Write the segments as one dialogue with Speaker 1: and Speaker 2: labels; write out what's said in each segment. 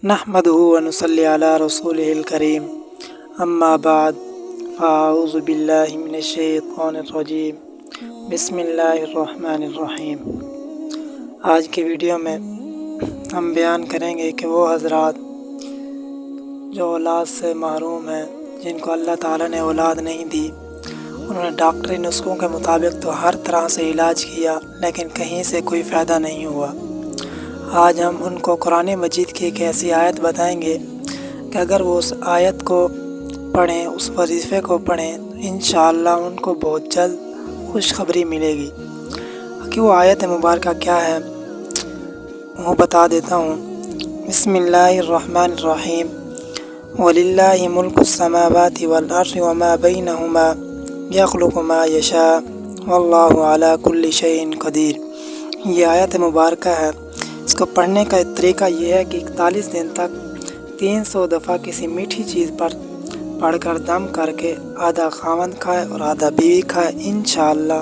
Speaker 1: نحمده ونصلي على رسوله الكريم اما بعد فاعوذ باللہ من الشیطان الرجیم بسم اللہ الرحمن الرحیم۔ آج کی ویڈیو میں ہم بیان کریں گے کہ وہ حضرات جو اولاد سے محروم ہیں، جن کو اللہ تعالیٰ نے اولاد نہیں دی، انہوں نے ڈاکٹری نسخوں کے مطابق تو ہر طرح سے علاج کیا لیکن کہیں سے کوئی فائدہ نہیں ہوا۔ آج ہم ان کو قرآن مجید کی ایک ایسی آیت بتائیں گے کہ اگر وہ اس آیت کو پڑھیں، اس وظیفے کو پڑھیں تو انشاءاللہ ان کو بہت جلد خوشخبری ملے گی۔ کہ وہ آیت مبارکہ کیا ہے وہ بتا دیتا ہوں۔ بسم اللہ الرحمن الرحیم۔ وَلِلَّهِ مُلْكُ السَّمَاوَاتِ وَالْأَرْضِ وَمَا بَيْنَهُمَا يَخْلُقُ مَا يَشَاءُ وَاللَّهُ عَلَى كُلِّ شَيْءٍ قَدِيرٌ۔ یہ آیت مبارکہ ہے، اس کو پڑھنے کا طریقہ یہ ہے کہ 41 دن تک 300 دفعہ کسی میٹھی چیز پر پڑھ کر دم کر کے آدھا خاوند کھائے اور آدھا بیوی کھائے۔ انشاءاللہ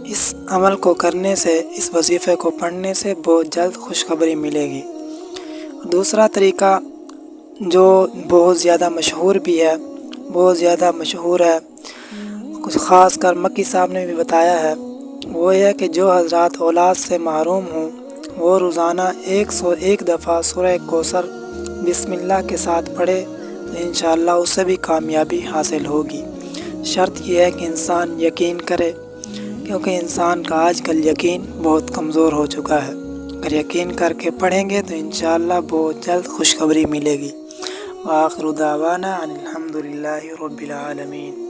Speaker 1: اس عمل کو کرنے سے، اس وظیفے کو پڑھنے سے بہت جلد خوشخبری ملے گی۔ دوسرا طریقہ جو بہت زیادہ مشہور بھی ہے، بہت زیادہ مشہور ہے، کچھ خاص کر مکی صاحب نے بھی بتایا ہے، وہ یہ ہے کہ جو حضرات اولاد سے محروم ہوں وہ روزانہ 101 دفعہ سورہ کوثر بسم اللہ کے ساتھ پڑھے تو انشاءاللہ اسے بھی کامیابی حاصل ہوگی۔ شرط یہ ہے کہ انسان یقین کرے، کیونکہ انسان کا آج کل یقین بہت کمزور ہو چکا ہے۔ اگر یقین کر کے پڑھیں گے تو انشاءاللہ بہت جلد خوشخبری ملے گی۔ وآخر دعوانا ان الحمد للہ رب العالمین۔